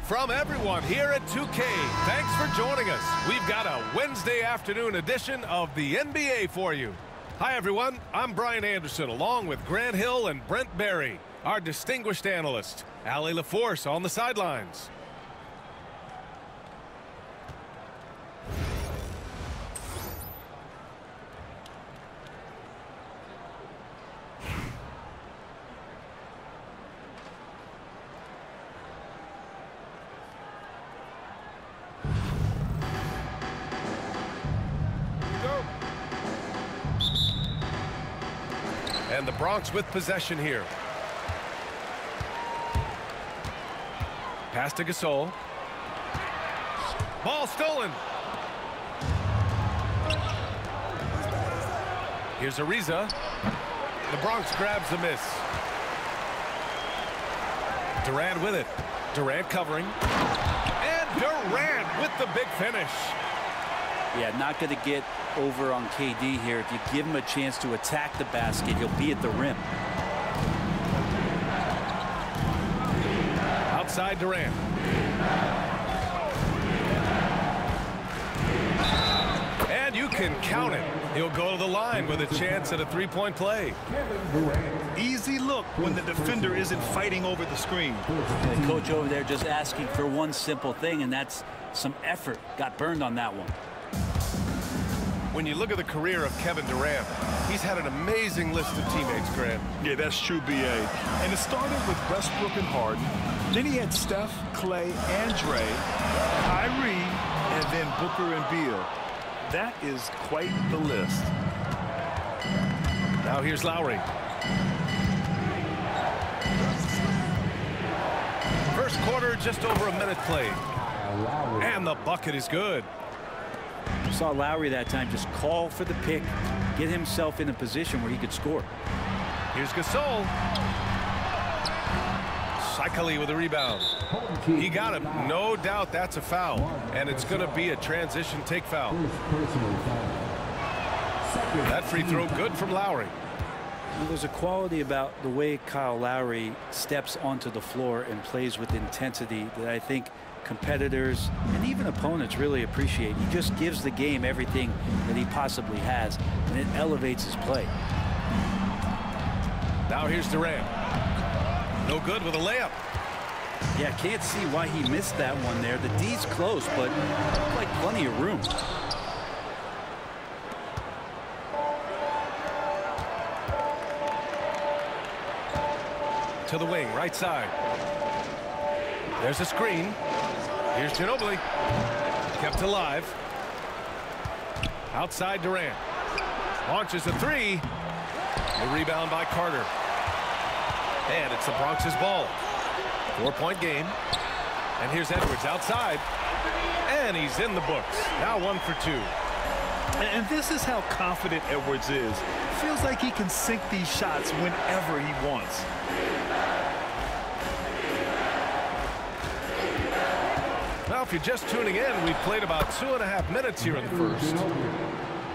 From everyone here at 2K, thanks for joining us. We've got a Wednesday afternoon edition of the NBA for you. Hi, everyone. I'm Brian Anderson, along with Grant Hill and Brent Berry, our distinguished analyst. Allie LaForce on the sidelines. And the Bronx with possession here. Pass to Gasol. Ball stolen. Here's Ariza. The Bronx grabs the miss. Durant with it. Durant covering. And Durant with the big finish. Yeah, not going to get over on KD here. If you give him a chance to attack the basket, he'll be at the rim. Outside Durant. And you can count it. He'll go to the line with a chance at a three-point play. Easy look when the defender isn't fighting over the screen. The coach over there just asking for one simple thing, and that's some effort. Got burned on that one. When you look at the career of Kevin Durant, he's had an amazing list of teammates, Grant. Yeah, that's true, B.A. And it started with Westbrook and Harden. Then he had Steph, Clay, and Dre, Kyrie, and then Booker and Beal. That is quite the list. Now here's Lowry. First quarter, just over a minute played. And the bucket is good. Saw Lowry that time just call for the pick, get himself in a position where he could score. Here's Gasol. Shikali with a rebound. He got him. No doubt that's a foul. And it's going to be a transition take foul. That free throw good from Lowry. Well, there's a quality about the way Kyle Lowry steps onto the floor and plays with intensity that I think competitors and even opponents really appreciate. He just gives the game everything that he possibly has, and it elevates his play. Now here's Durant. No good with a layup. Yeah, can't see why he missed that one there. The D's close, but like plenty of room. To the wing, right side. There's a screen. Here's Ginobili. Kept alive. Outside Durant. Launches a three. The rebound by Carter. And it's the Bronx's ball. 4-point game. And here's Edwards outside. And he's in the books. Now 1 for 2. And this is how confident Edwards is. Feels like he can sink these shots whenever he wants. Well, if you're just tuning in, we've played about 2.5 minutes here in the first.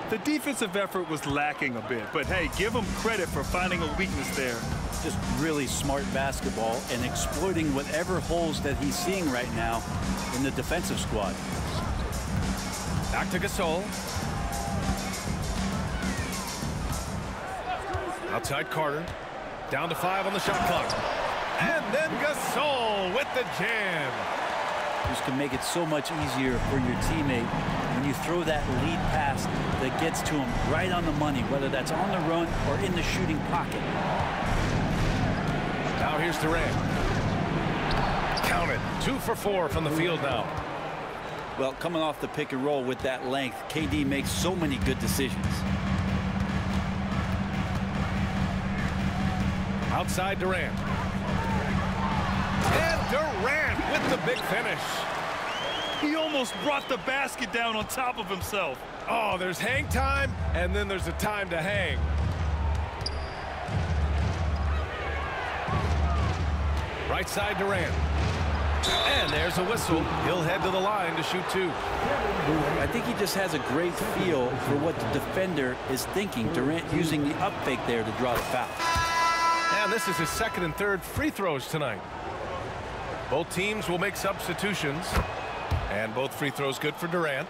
The defensive effort was lacking a bit, but hey, give him credit for finding a weakness there. Just really smart basketball and exploiting whatever holes that he's seeing right now in the defensive squad. Back to Gasol. Outside Carter. Down to 5 on the shot clock. And then Gasol with the jam. This can make it so much easier for your teammate when you throw that lead pass that gets to him right on the money, whether that's on the run or in the shooting pocket. Now here's Durant. Count it. 2 for 4 from the field now. Well, coming off the pick and roll with that length, KD makes so many good decisions. Outside Durant. And Durant with the big finish. He almost brought the basket down on top of himself. Oh, there's hang time, and then there's a time to hang. Right side Durant. And there's a whistle. He'll head to the line to shoot 2. I think he just has a great feel for what the defender is thinking. Durant using the up fake there to draw the foul. And this is his second and third free throws tonight. Both teams will make substitutions. And both free throws good for Durant.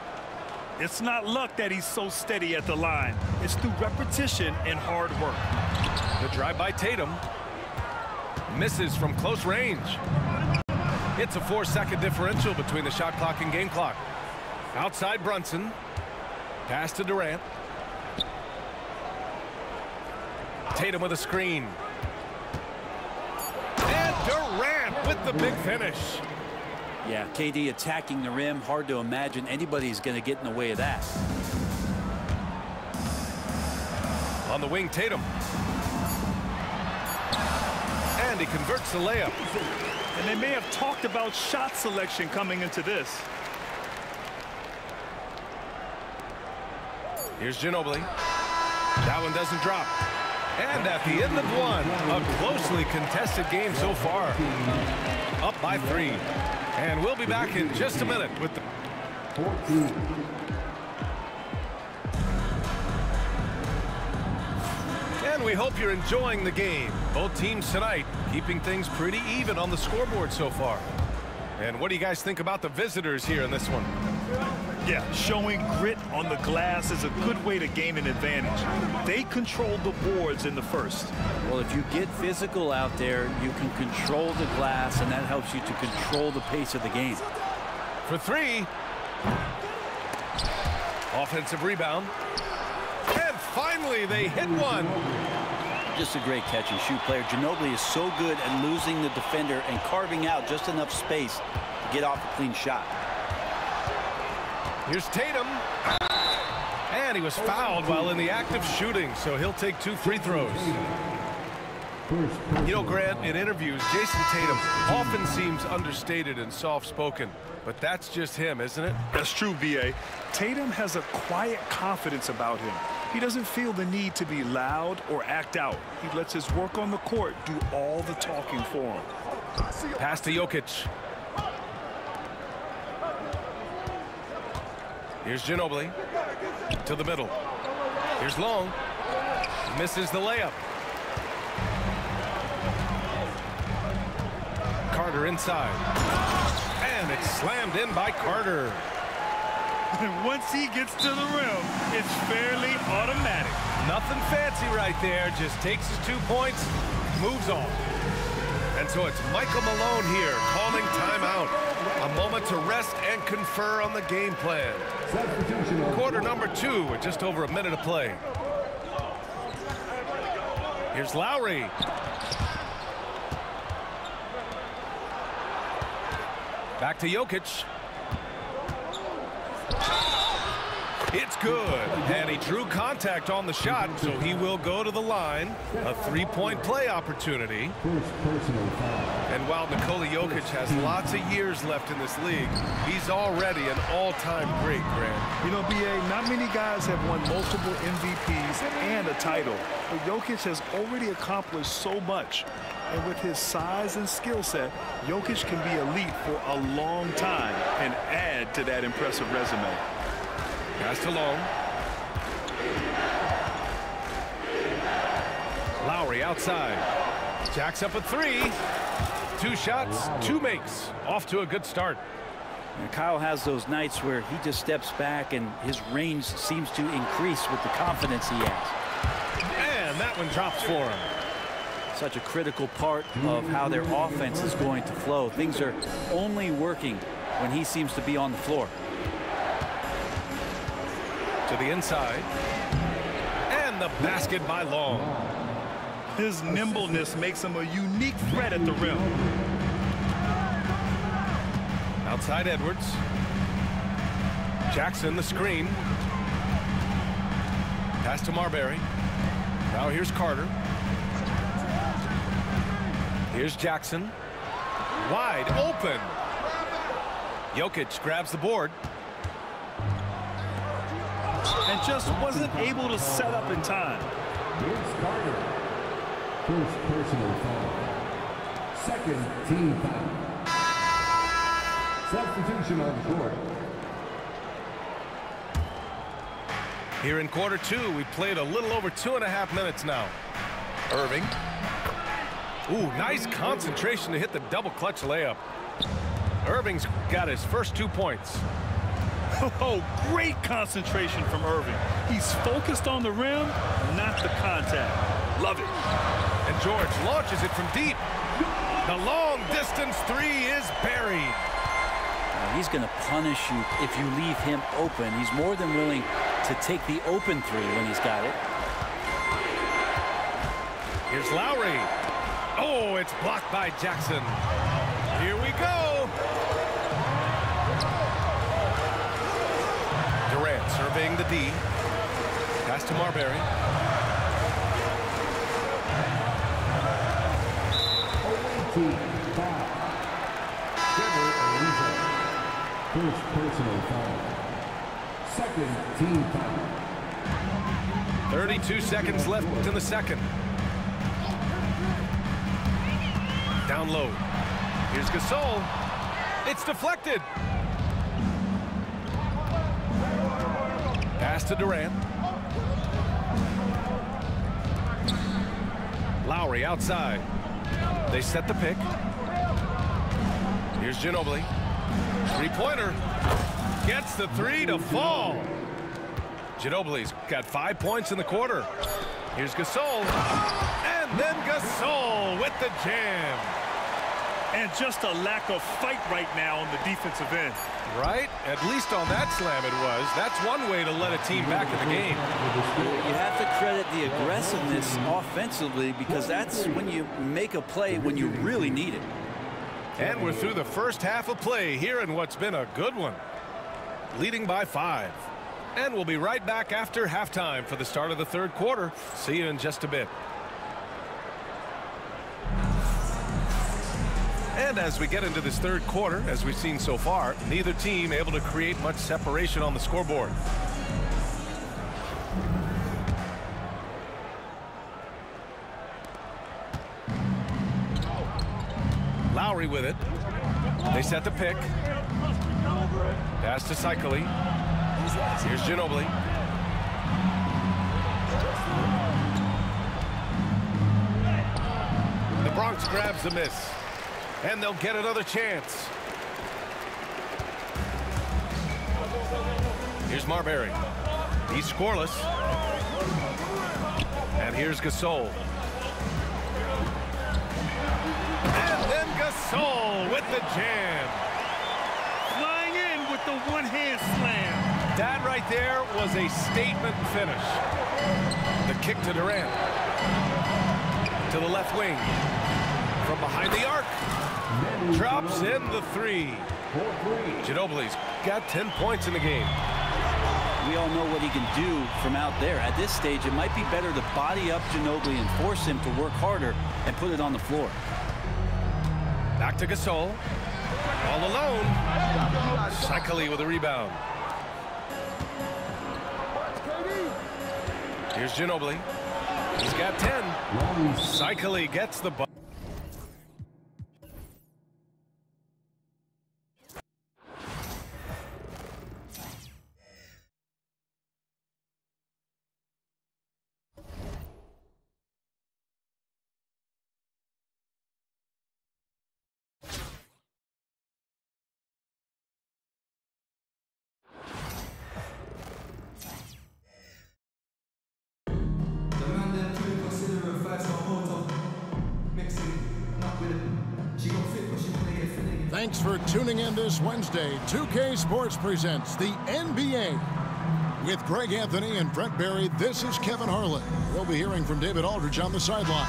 It's not luck that he's so steady at the line. It's through repetition and hard work. The drive by Tatum. Misses from close range. It's a 4-second differential between the shot clock and game clock. Outside Brunson. Pass to Durant. Tatum with a screen. And Durant with the big finish. Yeah, KD attacking the rim. Hard to imagine anybody's going to get in the way of that. On the wing, Tatum. And he converts the layup. And they may have talked about shot selection coming into this. Here's Ginobili. That one doesn't drop. And at the end of one, a closely contested game so far. Up by 3. And we'll be back in just a minute with the... And we hope you're enjoying the game. Both teams tonight keeping things pretty even on the scoreboard so far. And what do you guys think about the visitors here in this one? Yeah, showing grit on the glass is a good way to gain an advantage. They controlled the boards in the first. Well, if you get physical out there, you can control the glass, and that helps you to control the pace of the game. For 3. Offensive rebound. And finally, they hit one. Just a great catch and shoot player. Ginobili is so good at losing the defender and carving out just enough space to get off a clean shot. Here's Tatum. And he was fouled while in the act of shooting, so he'll take 2 free throws. You know, Grant, in interviews, Jason Tatum often seems understated and soft-spoken, but that's just him, isn't it? That's true, VA. Tatum has a quiet confidence about him. He doesn't feel the need to be loud or act out. He lets his work on the court do all the talking for him. Pass to Jokic. Here's Ginobili to the middle. Here's Long. Misses the layup. Carter inside. And it's slammed in by Carter. Once he gets to the rim, it's fairly automatic. Nothing fancy right there. Just takes his 2 points, moves on. And so it's Michael Malone here calling timeout. A moment to rest and confer on the game plan. Quarter number 2 with just over a minute of play. Here's Lowry. Back to Jokic. It's good. And he drew contact on the shot, so he will go to the line. A 3-point play opportunity. And while Nikola Jokic has lots of years left in this league, he's already an all-time great, Grant. You know, BA, not many guys have won multiple MVPs and a title. But Jokic has already accomplished so much. And with his size and skill set, Jokic can be elite for a long time and add to that impressive resume. Pass to Long. Lowry outside. Jacks up a 3. 2 shots, 2 makes. Off to a good start. And Kyle has those nights where he just steps back and his range seems to increase with the confidence he has. And that one drops for him. Such a critical part of how their offense is going to flow. Things are only working when he seems to be on the floor. To the inside. And the basket by Long. His nimbleness makes him a unique threat at the rim. Outside Edwards. Jackson the screen. Pass to Marbury. Now here's Carter. Here's Jackson. Wide open. Jokic grabs the board. And just wasn't able to set up in time. Here's Carter. First personal foul. Second team foul. Substitution on the court. Here in quarter 2, we played a little over 2.5 minutes now. Irving. Ooh, nice concentration to hit the double clutch layup. Irving's got his first 2 points. Oh, great concentration from Irving. He's focused on the rim, not the contact. Love it. And George launches it from deep. The long distance three is buried. He's going to punish you if you leave him open. He's more than willing to take the open three when he's got it. Here's Lowry. Oh, it's blocked by Jackson. Here we go. Durant surveying the D. Pass to Marbury. First personal foul. Second team foul. 32 seconds left in the second. Down low. Here's Gasol. It's deflected. Pass to Durant. Lowry outside. They set the pick. Here's Ginobili. Three-pointer. Gets the three to fall. Ginobili's got 5 points in the quarter. Here's Gasol. And then Gasol with the jam. And just a lack of fight right now on the defensive end. Right? At least on that slam it was. That's one way to let a team back in the game. You have to credit the aggressiveness offensively, because that's when you make a play when you really need it. And we're through the first half of play here in what's been a good one. Leading by 5. And we'll be right back after halftime for the start of the third quarter. See you in just a bit. And as we get into this third quarter, as we've seen so far, neither team able to create much separation on the scoreboard. Lowry with it. They set the pick. Pass to Cycli. Here's Ginobili. The Bronx grabs the miss. And they'll get another chance. Here's Marbury. He's scoreless. And here's Gasol. And then Gasol with the jam. Flying in with the one-hand slam. That right there was a statement finish. The kick to Durant. To the left wing. From behind the arc. Drops in the three. Ginobili's got 10 points in the game. We all know what he can do from out there. At this stage, it might be better to body up Ginobili and force him to work harder and put it on the floor. Back to Gasol. All alone. Cycli with a rebound. Here's Ginobili. He's got 10. Cycli gets the ball. Thanks for tuning in this Wednesday. 2K Sports presents the NBA. With Greg Anthony and Brent Barry, this is Kevin Harlan. We'll be hearing from David Aldridge on the sideline.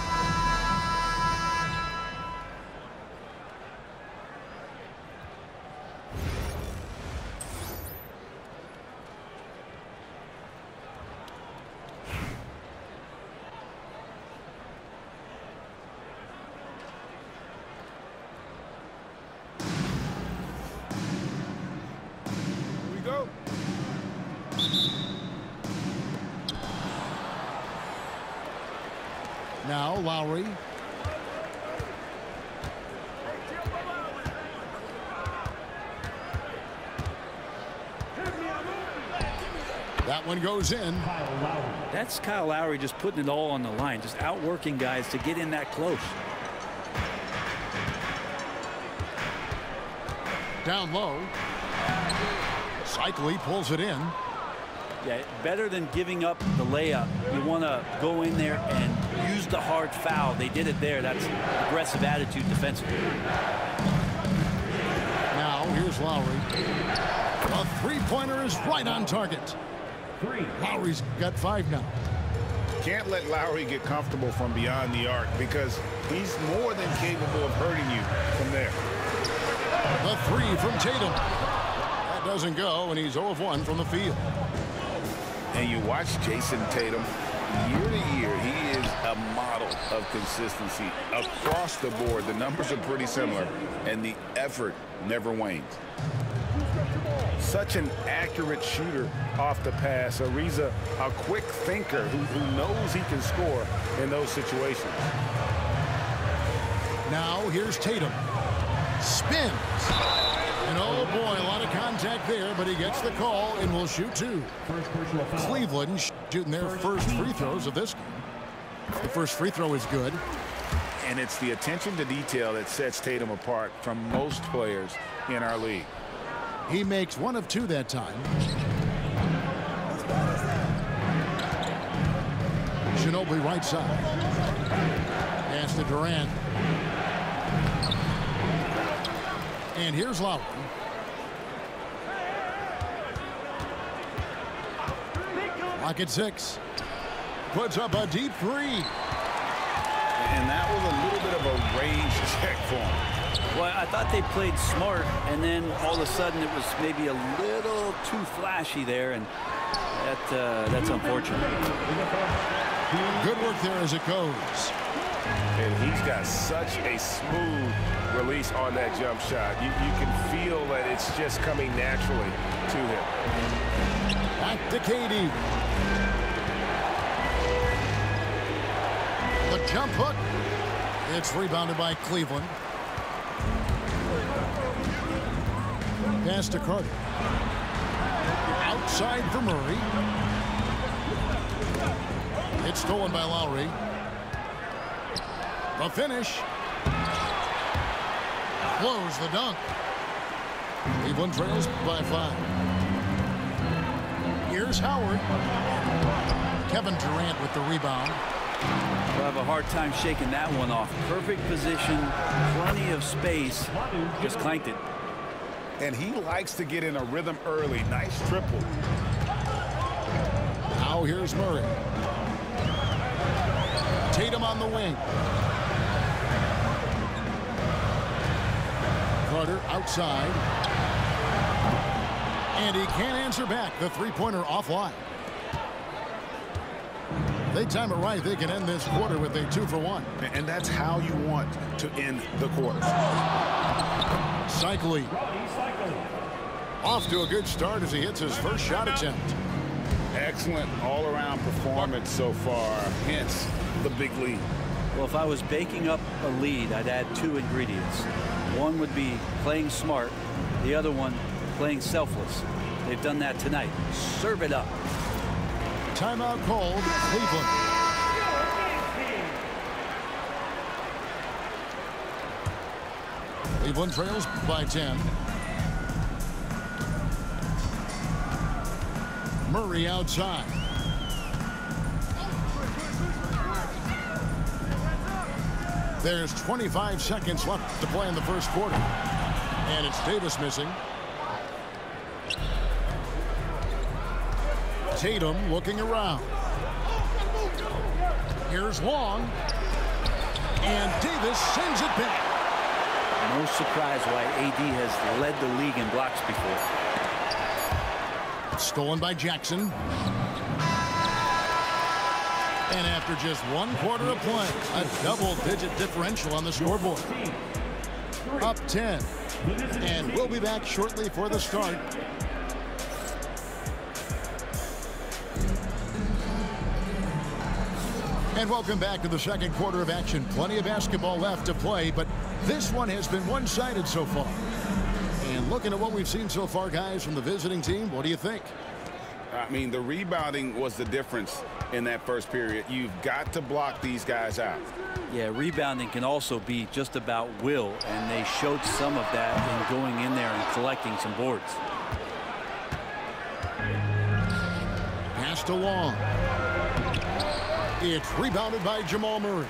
Now Lowry. That one goes in. That's Kyle Lowry just putting it all on the line, just outworking guys to get in that close. Down low. Cycli pulls it in. Yeah, better than giving up the layup. You want to go in there and use the hard foul. They did it there. That's aggressive attitude defensively. Now here's Lowry. A three-pointer is right on target. Lowry's got 5 now. Can't let Lowry get comfortable from beyond the arc because he's more than capable of hurting you from there. The 3 from Tatum. That doesn't go, and he's 0 of 1 from the field. And you watch Jason Tatum, year to year, he is a model of consistency across the board. The numbers are pretty similar, and the effort never wanes. Such an accurate shooter off the pass. Ariza, a quick thinker who knows he can score in those situations. Now here's Tatum. Spins. And oh boy, a lot of contact there, but he gets the call and will shoot 2. Cleveland shooting their first free throws of this game. The first free throw is good. And it's the attention to detail that sets Tatum apart from most players in our league. He makes 1 of 2 that time. Ginobili right side. Pass to Durant. And here's Lowry. Lock at 6. Puts up a deep 3. And that was a little bit of a range check for him. Well, I thought they played smart, and then all of a sudden it was maybe a little too flashy there, and that's unfortunate. Good work there as it goes. And he's got such a smooth release on that jump shot. You can feel that it's just coming naturally to him. Back to KD. The jump hook. It's rebounded by Cleveland. Pass to Carter. Outside for Murray. It's stolen by Lowry. The finish. Blows the dunk. Cleveland trails by 5. Here's Howard. Kevin Durant with the rebound. We'll have a hard time shaking that one off. Perfect position, plenty of space. Just clanked it. And he likes to get in a rhythm early. Nice triple. Now here's Murray. Tatum on the wing. Carter outside. And he can't answer back. The three-pointer offline. They time it right. They can end this quarter with a 2-for-1. And that's how you want to end the quarter. Cycli. Off to a good start as he hits his first shot attempt. Excellent all-around performance so far. Hence the big lead. Well, if I was baking up a lead, I'd add 2 ingredients. One would be playing smart. The other one, playing selfless. They've done that tonight. Serve it up. Timeout called, Cleveland. Cleveland trails by 10. Murray outside. There's 25 seconds left to play in the first quarter. And it's Davis missing. Tatum looking around. Here's Long. And Davis sends it back. No surprise why AD has led the league in blocks before. Stolen by Jackson. And after just 1 quarter of play, a double-digit differential on the scoreboard. Up 10. And we'll be back shortly for the start. And welcome back to the second quarter of action. Plenty of basketball left to play, but this one has been one-sided so far. And looking at what we've seen so far, guys, from the visiting team, what do you think? I mean, the rebounding was the difference in that first period. You've got to block these guys out. Yeah, rebounding can also be just about will, and they showed some of that in going in there and collecting some boards. Passed along. It's rebounded by Jamal Murray.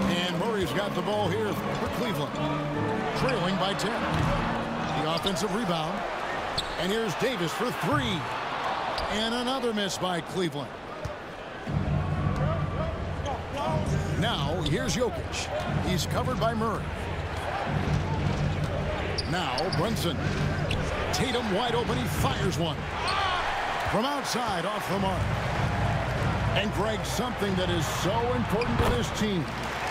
And Murray's got the ball here for Cleveland, trailing by 10. The offensive rebound. And here's Davis for three. And another miss by Cleveland. Now, here's Jokic. He's covered by Murray. Now, Brunson. Tatum wide open. He fires one. From outside, off the mark. And Greg, something that is so important to this team,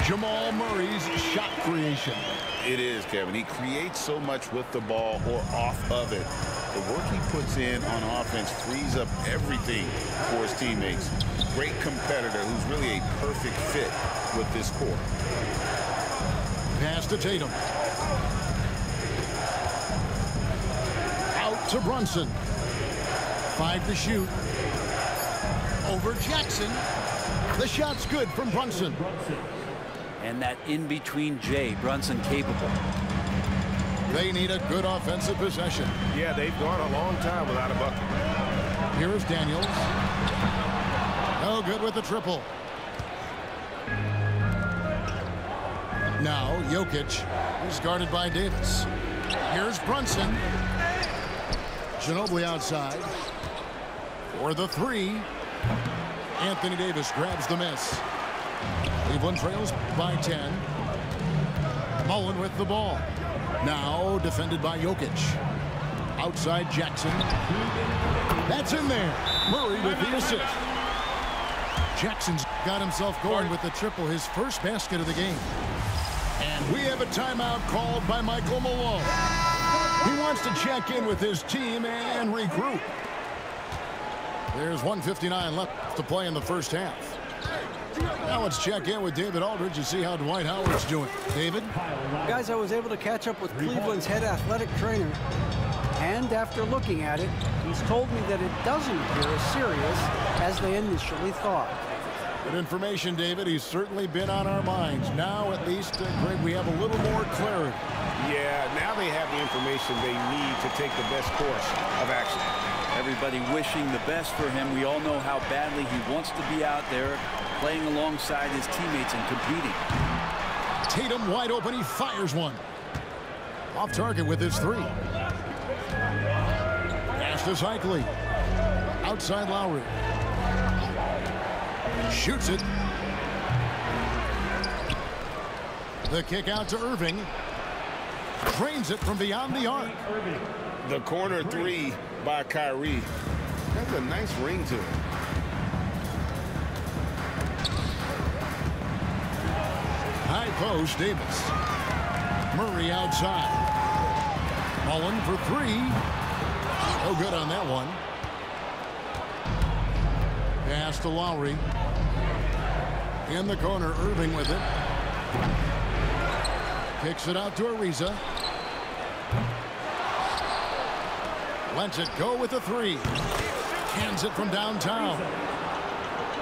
Jamal Murray's shot creation. It is, Kevin. He creates so much with the ball or off of it. The work he puts in on offense frees up everything for his teammates. Great competitor who's really a perfect fit with this core. Pass to Tatum. Out to Brunson. 5 to shoot. Over Jackson. The shot's good from Brunson. And that in-between J, Brunson capable. They need a good offensive possession. Yeah, they've gone a long time without a bucket. Here is Daniels. No good with the triple. Now Jokic is guarded by Davis. Here's Brunson. Ginobili outside. For the three. Anthony Davis grabs the miss. Cleveland trails by 10. Mullen with the ball. Now defended by Jokic. Outside Jackson. That's in there. Murray with the assist. Jackson's got himself going with the triple, his first basket of the game. And we have a timeout called by Michael Malone. He wants to check in with his team and regroup. There's 1:59 left to play in the first half. Now let's check in with David Aldridge to see how Dwight Howard's doing. David? Guys, I was able to catch up with Cleveland's head athletic trainer. And after looking at it, he's told me that it doesn't appear as serious as they initially thought. Good information, David. He's certainly been on our minds. Now, at least, Greg, we have a little more clarity. Yeah, now they have the information they need to take the best course of action. Everybody wishing the best for him. We all know how badly he wants to be out there playing alongside his teammates and competing. Tatum wide open. He fires one. Off target with his three. Pass to Cycli. Outside Lowry. Shoots it. The kick out to Irving. Drains it from beyond the arc. The corner three by Kyrie. That's a nice ring to it. High post, Davis. Murray outside. Mullen for three. No good on that one. Pass to Lowry. In the corner, Irving with it. Kicks it out to Ariza. Lets it go with a three. Hands it from downtown.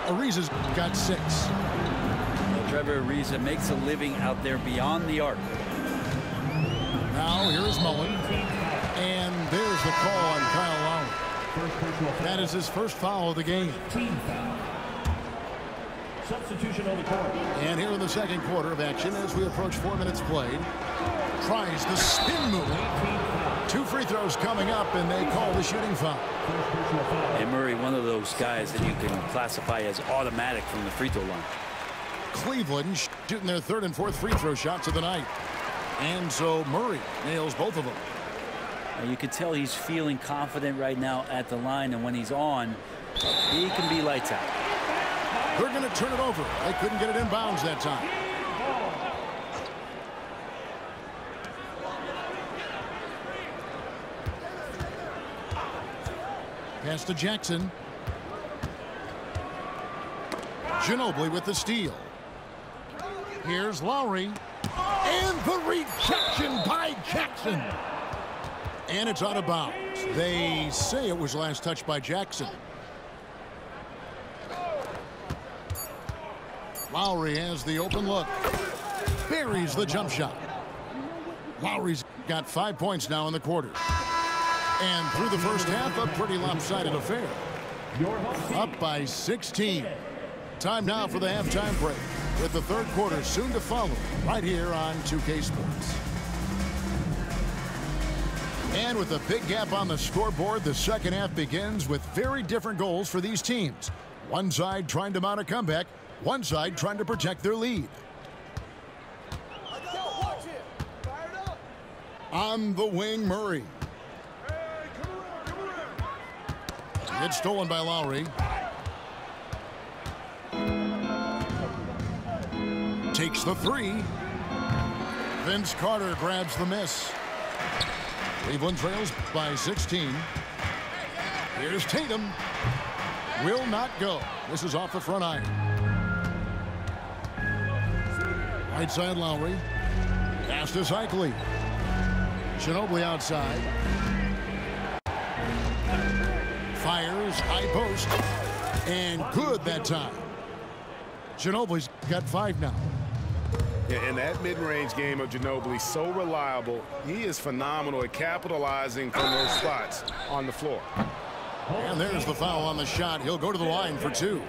Ariza's got 6. Well, Trevor Ariza makes a living out there beyond the arc. Now here's Mullen. And there's the call on Kyle Lowry. That is his first foul of the game. Substitution on the court. And here in the second quarter of action as we approach 4 minutes played. Tries the spin move. 2 free throws coming up, and they call the shooting foul. And Murray, one of those guys that you can classify as automatic from the free throw line. Cleveland shooting their 3rd and 4th free throw shots of the night. And so Murray nails both of them. You can tell he's feeling confident right now at the line, and when he's on, he can be lights out. They're going to turn it over. They couldn't get it in bounds that time. Pass to Jackson. Ginobili with the steal. Here's Lowry. And the rejection by Jackson. And it's out of bounds. They say it was last touched by Jackson. Lowry has the open look. Buries the jump shot. Lowry's got 5 points now in the quarter. And through the first half, a pretty lopsided affair. Up by 16. Time now for the halftime break, with the third quarter soon to follow right here on 2K Sports. And with a big gap on the scoreboard, the second half begins with very different goals for these teams. One side trying to mount a comeback, one side trying to protect their lead. On the wing, Murray. It's stolen by Lowry. Takes the three. Vince Carter grabs the miss. Cleveland trails by 16. Here's Tatum. Will not go. This is off the front iron. Right side, Lowry. Pass to Cycli. Ginobili outside. Fires, high post. And good that time. Ginobili's got 5 now. And that mid-range game of Ginobili, so reliable. He is phenomenal at capitalizing from those spots on the floor. And there's the foul on the shot. He'll go to the line for 2.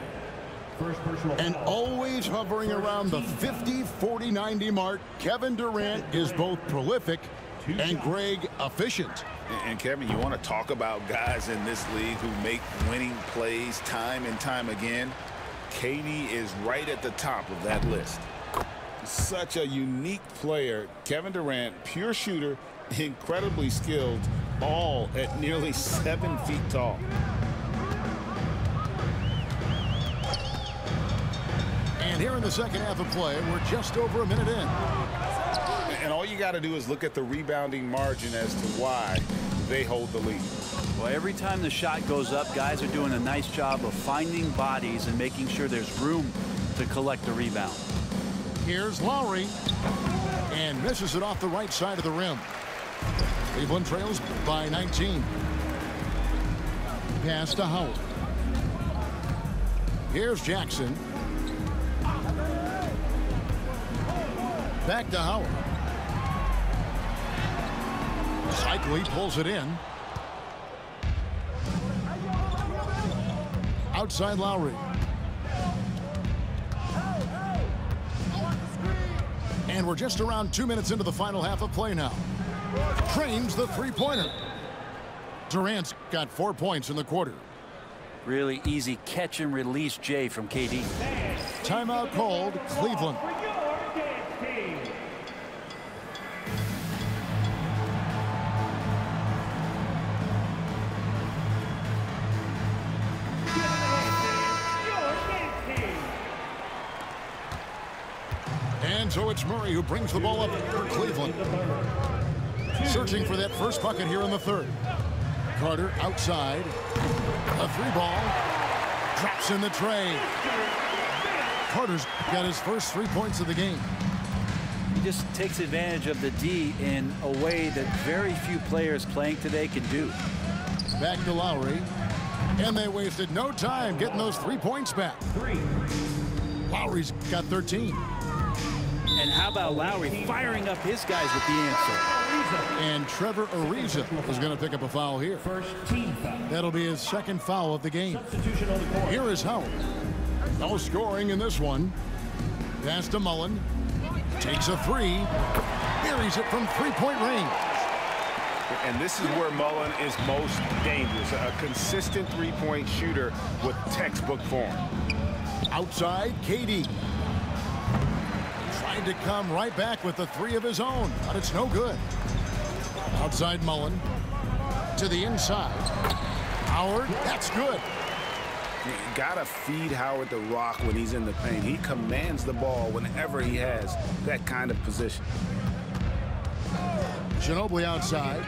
And always hovering around the 50, 40, 90 mark, Kevin Durant is both prolific and Greg efficient. And Kevin, you want to talk about guys in this league who make winning plays time and time again? KD is right at the top of that list. Such a unique player. Kevin Durant, pure shooter, incredibly skilled, all at nearly 7 feet tall. And here in the second half of play, we're just over a minute in. And all you got to do is look at the rebounding margin as to why they hold the lead. Well, every time the shot goes up, guys are doing a nice job of finding bodies and making sure there's room to collect the rebound. Here's Lowry. And misses it off the right side of the rim. Cleveland trails by 19. Pass to Howard. Here's Jackson. Back to Howard. Cycli pulls it in. Outside Lowry. And we're just around 2 minutes into the final half of play now. Trains the three-pointer. Durant's got 4 points in the quarter. Really easy catch and release, Jay, from KD. Timeout called, Cleveland. And so it's Murray who brings the ball up for Cleveland. Searching for that first bucket here in the third. Carter outside. A 3-ball. Drops in the tray. Carter's got his first 3 points of the game. He just takes advantage of the D in a way that very few players playing today can do. Back to Lowry. And they wasted no time getting those 3 points back. Lowry's got 13. And how about Lowry firing up his guys with the answer? And Trevor Ariza is going to pick up a foul here. That'll be his second foul of the game. Here is Howard. No scoring in this one. Pass to Mullen. Takes a 3. Buries it from 3-point range. And this is where Mullen is most dangerous. A consistent 3-point shooter with textbook form. Outside, KD. Trying to come right back with the 3 of his own, but it's no good. Outside Mullen. To the inside. Howard, that's good. You gotta feed Howard the rock when he's in the paint. He commands the ball whenever he has that kind of position. Ginobili outside.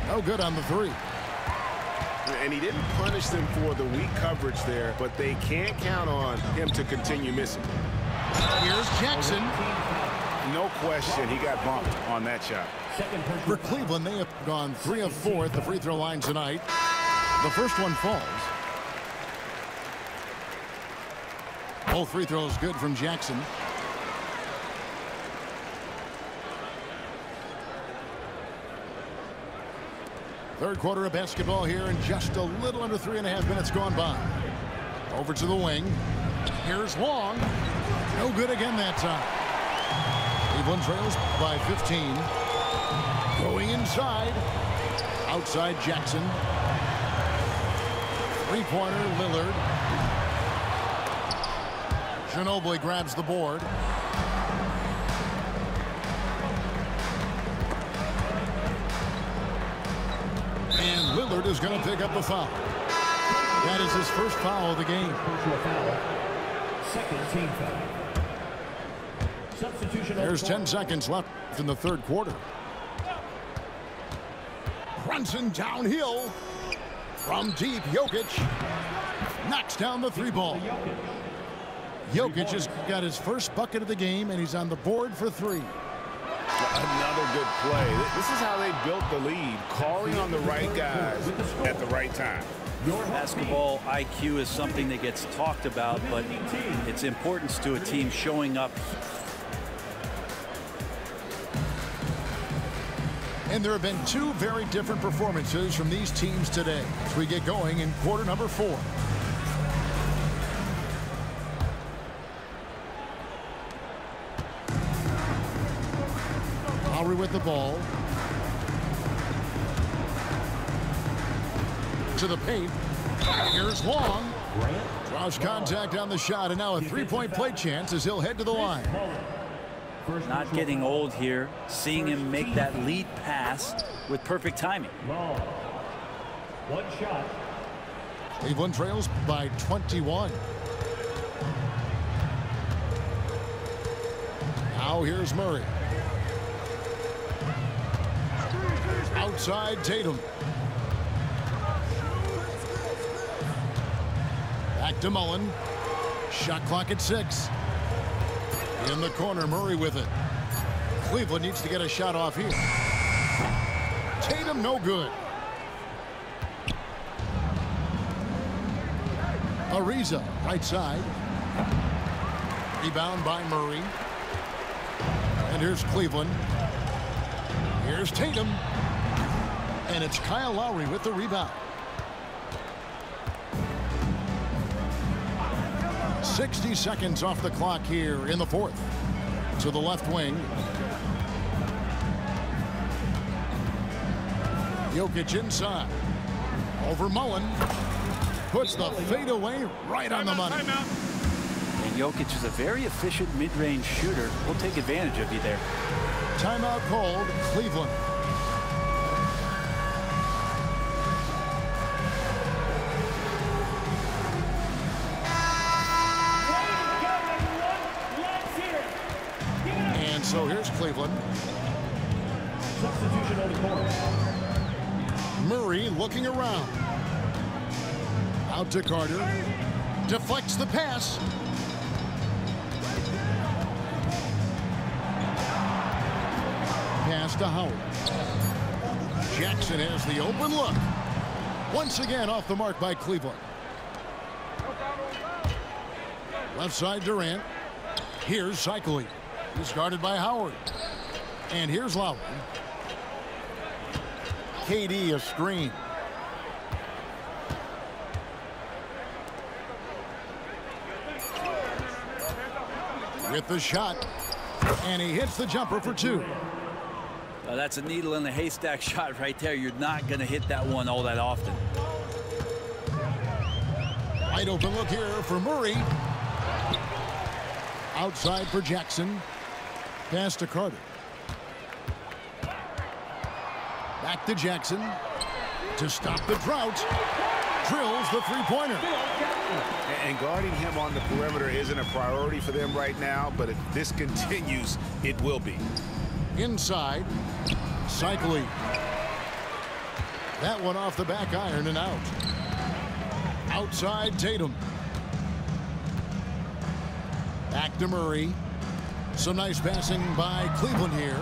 No good on the 3. And he didn't punish them for the weak coverage there, but they can't count on him to continue missing. Here's Jackson. No question, he got bumped on that shot. For Cleveland, they have gone 3 of 4 at the free throw line tonight. The first one falls. Both free throws good from Jackson. Third quarter of basketball here, and just a little under 3.5 minutes gone by. Over to the wing. Here's Long. No good again that time. Cleveland trails by 15. Going inside. Outside Jackson. Three-pointer Lillard. Ginobili grabs the board. And Lillard is going to pick up the foul. That is his first foul of the game. Second team foul. Substitution. There's 10 seconds left in the third quarter. Brunson downhill. From deep, Jokic knocks down the three ball. Jokic has got his first bucket of the game, and he's on the board for three. Another good play. This is how they built the lead, calling on the right guys at the right time. Basketball IQ is something that gets talked about, but its importance to a team showing up. And there have been two very different performances from these teams today as we get going in quarter number 4. Lowry with the ball. To the paint. Here's Long. Draws contact on the shot, and now a three-point play chance as he'll head to the line. Not getting old here. Seeing him make that lead pass with perfect timing. One shot. Cleveland trails by 21. Now here's Murray. Outside Tatum. Back to Mullen. Shot clock at 6. In the corner, Murray with it. Cleveland needs to get a shot off here. Tatum no good. Ariza, right side. Rebound by Murray. And here's Cleveland. Here's Tatum. And it's Kyle Lowry with the rebound. 60 seconds off the clock here in the fourth. To the left wing. Jokic inside. Over Mullen. Puts the fadeaway right on the money. And Jokic is a very efficient mid-range shooter. We'll take advantage of you there. Timeout called, Cleveland. And so here's Cleveland. Substitution on the court. Murray looking around. Out to Carter. Deflects the pass. Pass to Howard. Jackson has the open look. Once again off the mark by Cleveland. Left side Durant. Here's Cycling. He's guarded by Howard. And here's Lowry. KD a screen. With the shot. And he hits the jumper for 2. That's a needle in the haystack shot right there. You're not going to hit that one all that often. Wide open look here for Murray. Outside for Jackson. Pass to Carter. Back to Jackson. To stop the drought. Drills the three-pointer. And guarding him on the perimeter isn't a priority for them right now, but if this continues, it will be. Inside. Cycling. That one off the back iron and out. Outside Tatum. Back to Murray. Some nice passing by Cleveland here.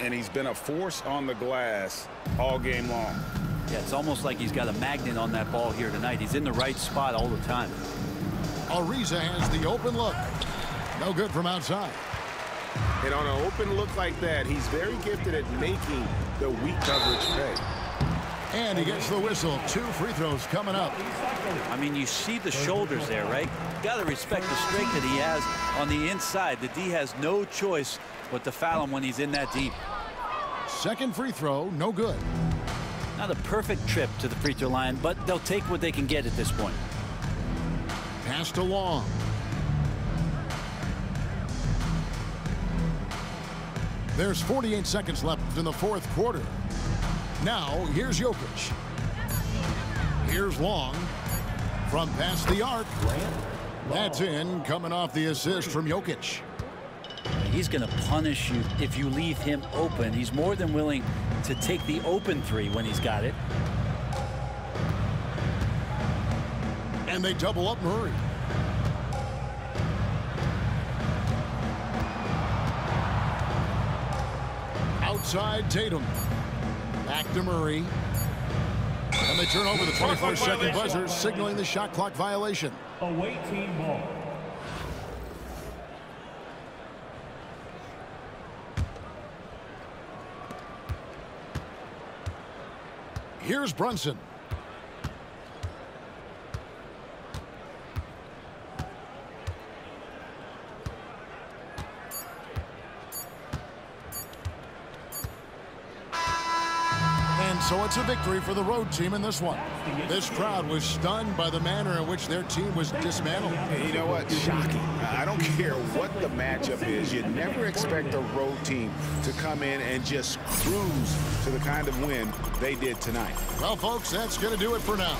And he's been a force on the glass all game long. Yeah, it's almost like he's got a magnet on that ball here tonight. He's in the right spot all the time. Ariza has the open look. No good from outside. And on an open look like that, he's very gifted at making the weak coverage pay. And he gets the whistle. 2 free throws coming up. I mean, you see the shoulders there, right? You got to respect the strength that he has on the inside. The D has no choice but to foul him when he's in that deep. Second free throw, no good. Not a perfect trip to the free throw line, but they'll take what they can get at this point. Pass to Long. There's 48 seconds left in the fourth quarter. Now, here's Jokic. Here's Long. From past the arc. That's in, coming off the assist from Jokic. He's going to punish you if you leave him open. He's more than willing to take the open three when he's got it. And they double up Murray. Outside Tatum. Back to Murray. And they turn over the 21st-second buzzer, signaling the shot clock violation. Away team ball. Here's Brunson. And so it's a victory for the road team in this one. This crowd was stunned by the manner in which their team was dismantled. You know what? Shocking. I don't care what the matchup is. You never expect a road team to come in and just cruise to the kind of win they did tonight. Well, folks, that's going to do it for now.